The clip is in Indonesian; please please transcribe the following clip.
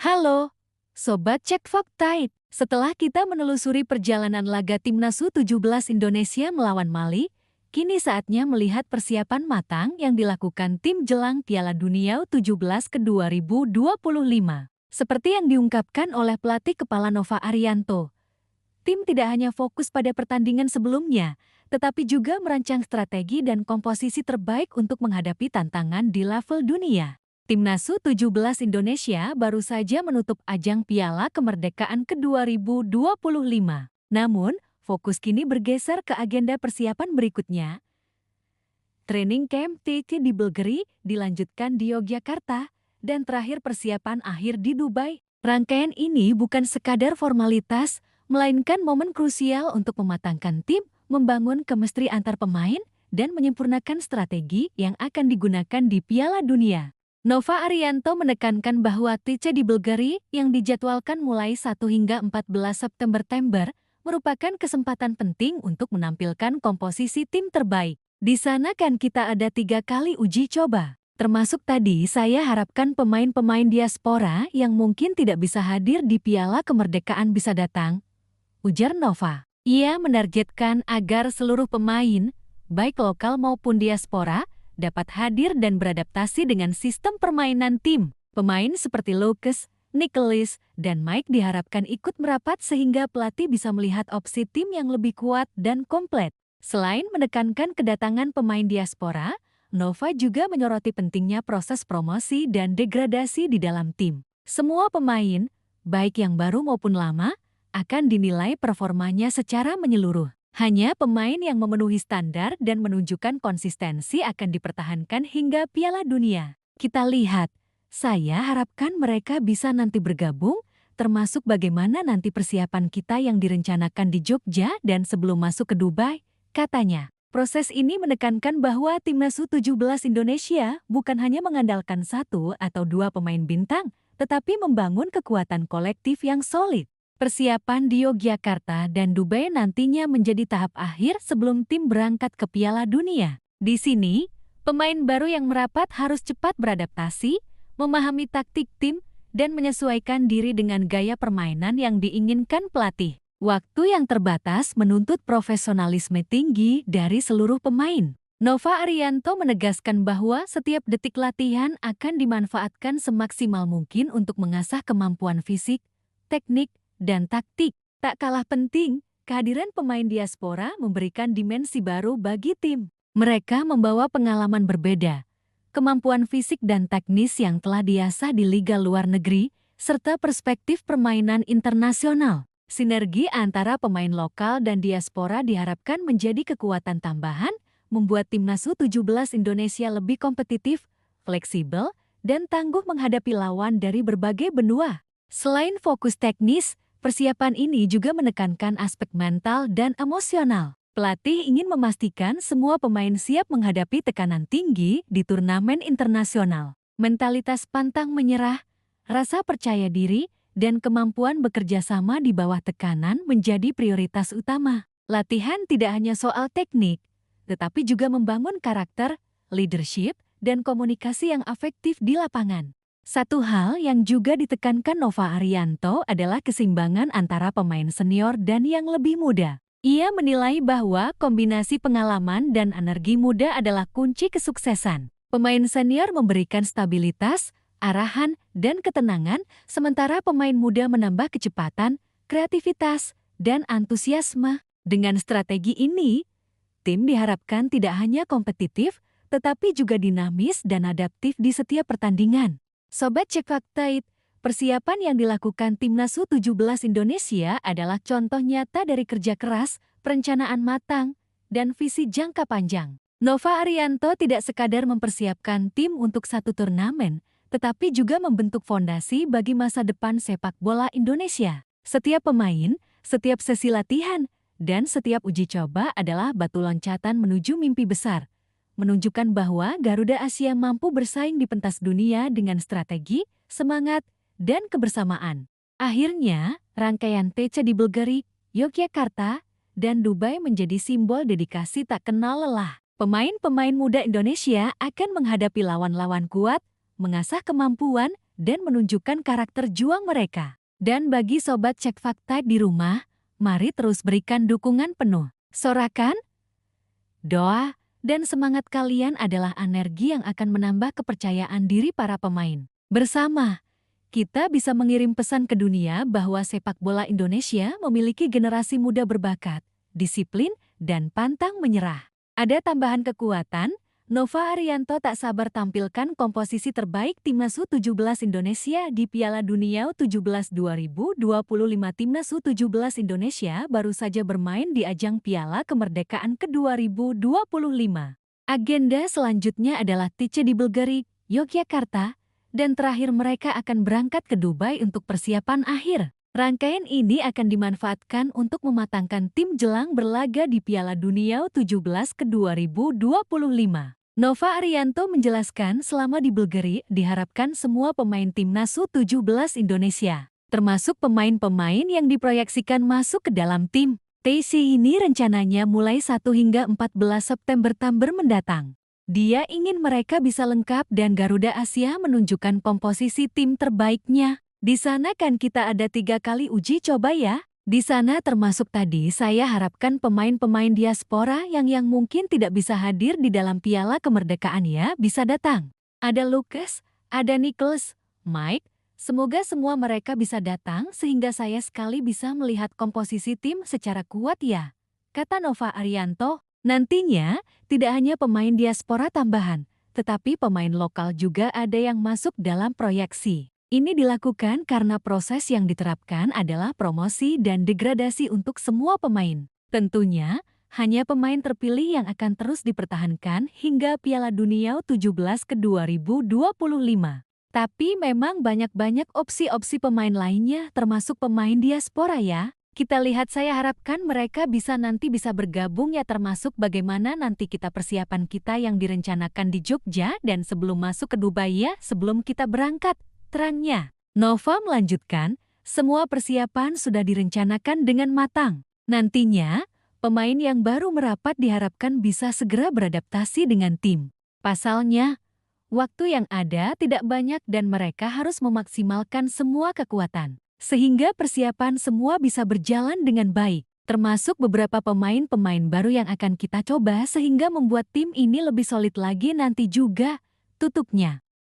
Halo, Sobat Cek Fakta. Setelah kita menelusuri perjalanan laga Timnas U17 Indonesia melawan Mali, kini saatnya melihat persiapan matang yang dilakukan tim jelang Piala Dunia U17 ke 2025. Seperti yang diungkapkan oleh pelatih kepala Nova Arianto, tim tidak hanya fokus pada pertandingan sebelumnya, tetapi juga merancang strategi dan komposisi terbaik untuk menghadapi tantangan di level dunia. Timnas U17 Indonesia baru saja menutup ajang Piala Kemerdekaan ke 2025. Namun, fokus kini bergeser ke agenda persiapan berikutnya. Training camp TT di Bulgaria dilanjutkan di Yogyakarta, dan terakhir persiapan akhir di Dubai. Rangkaian ini bukan sekadar formalitas, melainkan momen krusial untuk mematangkan tim, membangun chemistry antar pemain, dan menyempurnakan strategi yang akan digunakan di Piala Dunia. Nova Arianto menekankan bahwa TC di Bulgaria yang dijadwalkan mulai 1 hingga 14 September merupakan kesempatan penting untuk menampilkan komposisi tim terbaik. Di sana kan kita ada 3 kali uji coba. Termasuk tadi saya harapkan pemain-pemain diaspora yang mungkin tidak bisa hadir di Piala Kemerdekaan bisa datang, ujar Nova. Ia menargetkan agar seluruh pemain, baik lokal maupun diaspora, dapat hadir dan beradaptasi dengan sistem permainan tim. Pemain seperti Lucas, Nicholas, dan Mike diharapkan ikut merapat sehingga pelatih bisa melihat opsi tim yang lebih kuat dan komplit. Selain menekankan kedatangan pemain diaspora, Nova juga menyoroti pentingnya proses promosi dan degradasi di dalam tim. Semua pemain, baik yang baru maupun lama, akan dinilai performanya secara menyeluruh. Hanya pemain yang memenuhi standar dan menunjukkan konsistensi akan dipertahankan hingga Piala Dunia. Kita lihat, saya harapkan mereka bisa nanti bergabung, termasuk bagaimana nanti persiapan kita yang direncanakan di Jogja dan sebelum masuk ke Dubai, katanya. Proses ini menekankan bahwa Timnas U17 Indonesia bukan hanya mengandalkan 1 atau 2 pemain bintang, tetapi membangun kekuatan kolektif yang solid. Persiapan di Yogyakarta dan Dubai nantinya menjadi tahap akhir sebelum tim berangkat ke Piala Dunia. Di sini, pemain baru yang merapat harus cepat beradaptasi, memahami taktik tim, dan menyesuaikan diri dengan gaya permainan yang diinginkan pelatih. Waktu yang terbatas menuntut profesionalisme tinggi dari seluruh pemain. Nova Arianto menegaskan bahwa setiap detik latihan akan dimanfaatkan semaksimal mungkin untuk mengasah kemampuan fisik, teknik, dan taktik. Tak kalah penting, kehadiran pemain diaspora memberikan dimensi baru bagi tim. Mereka membawa pengalaman berbeda, kemampuan fisik dan teknis yang telah diasah di liga luar negeri, serta perspektif permainan internasional. Sinergi antara pemain lokal dan diaspora diharapkan menjadi kekuatan tambahan, membuat Timnas U17 Indonesia lebih kompetitif, fleksibel, dan tangguh menghadapi lawan dari berbagai benua. Selain fokus teknis, persiapan ini juga menekankan aspek mental dan emosional. Pelatih ingin memastikan semua pemain siap menghadapi tekanan tinggi di turnamen internasional. Mentalitas pantang menyerah, rasa percaya diri, dan kemampuan bekerja sama di bawah tekanan menjadi prioritas utama. Latihan tidak hanya soal teknik, tetapi juga membangun karakter, leadership, dan komunikasi yang efektif di lapangan. Satu hal yang juga ditekankan Nova Arianto adalah keseimbangan antara pemain senior dan yang lebih muda. Ia menilai bahwa kombinasi pengalaman dan energi muda adalah kunci kesuksesan. Pemain senior memberikan stabilitas, arahan, dan ketenangan, sementara pemain muda menambah kecepatan, kreativitas, dan antusiasme. Dengan strategi ini, tim diharapkan tidak hanya kompetitif, tetapi juga dinamis dan adaptif di setiap pertandingan. Sobat Cek Fakta, persiapan yang dilakukan Timnas U17 Indonesia adalah contoh nyata dari kerja keras, perencanaan matang, dan visi jangka panjang. Nova Arianto tidak sekadar mempersiapkan tim untuk satu turnamen, tetapi juga membentuk fondasi bagi masa depan sepak bola Indonesia. Setiap pemain, setiap sesi latihan, dan setiap uji coba adalah batu loncatan menuju mimpi besar, menunjukkan bahwa Garuda Asia mampu bersaing di pentas dunia dengan strategi, semangat, dan kebersamaan. Akhirnya, rangkaian TC di Bulgaria, Yogyakarta, dan Dubai menjadi simbol dedikasi tak kenal lelah. Pemain-pemain muda Indonesia akan menghadapi lawan-lawan kuat, mengasah kemampuan, dan menunjukkan karakter juang mereka. Dan bagi Sobat Cek Fakta di rumah, mari terus berikan dukungan penuh. Sorakan, doa, dan semangat kalian adalah energi yang akan menambah kepercayaan diri para pemain. Bersama, kita bisa mengirim pesan ke dunia bahwa sepak bola Indonesia memiliki generasi muda berbakat, disiplin, dan pantang menyerah. Ada tambahan kekuatan, Nova Arianto tak sabar tampilkan komposisi terbaik Timnas U17 Indonesia di Piala Dunia U17 2025. Timnas U17 Indonesia baru saja bermain di ajang Piala Kemerdekaan ke-2025. Agenda selanjutnya adalah TC di Belgarik, Yogyakarta, dan terakhir mereka akan berangkat ke Dubai untuk persiapan akhir. Rangkaian ini akan dimanfaatkan untuk mematangkan tim jelang berlaga di Piala Dunia U17 ke-2025. Nova Arianto menjelaskan selama di Belgarik diharapkan semua pemain Timnas U17 Indonesia, termasuk pemain-pemain yang diproyeksikan masuk ke dalam tim TC ini rencananya mulai 1 hingga 14 September mendatang. Dia ingin mereka bisa lengkap dan Garuda Asia menunjukkan komposisi tim terbaiknya. Di sana kan kita ada 3 kali uji coba ya. Di sana termasuk tadi saya harapkan pemain-pemain diaspora yang mungkin tidak bisa hadir di dalam Piala Kemerdekaan ya bisa datang. Ada Lucas, ada Nicholas, Mike, semoga semua mereka bisa datang sehingga saya sekali bisa melihat komposisi tim secara kuat ya. Kata Nova Arianto, nantinya tidak hanya pemain diaspora tambahan, tetapi pemain lokal juga ada yang masuk dalam proyeksi. Ini dilakukan karena proses yang diterapkan adalah promosi dan degradasi untuk semua pemain. Tentunya, hanya pemain terpilih yang akan terus dipertahankan hingga Piala Dunia U17 ke-2025. Tapi memang banyak opsi-opsi pemain lainnya termasuk pemain diaspora ya. Kita lihat saya harapkan mereka nanti bisa bergabung ya termasuk bagaimana nanti kita persiapan kita yang direncanakan di Jogja dan sebelum masuk ke Dubai ya sebelum kita berangkat. Terangnya, Nova melanjutkan, semua persiapan sudah direncanakan dengan matang. Nantinya, pemain yang baru merapat diharapkan bisa segera beradaptasi dengan tim. Pasalnya, waktu yang ada tidak banyak dan mereka harus memaksimalkan semua kekuatan. Sehingga persiapan semua bisa berjalan dengan baik. Termasuk beberapa pemain-pemain baru yang akan kita coba sehingga membuat tim ini lebih solid lagi nanti juga. Tutupnya.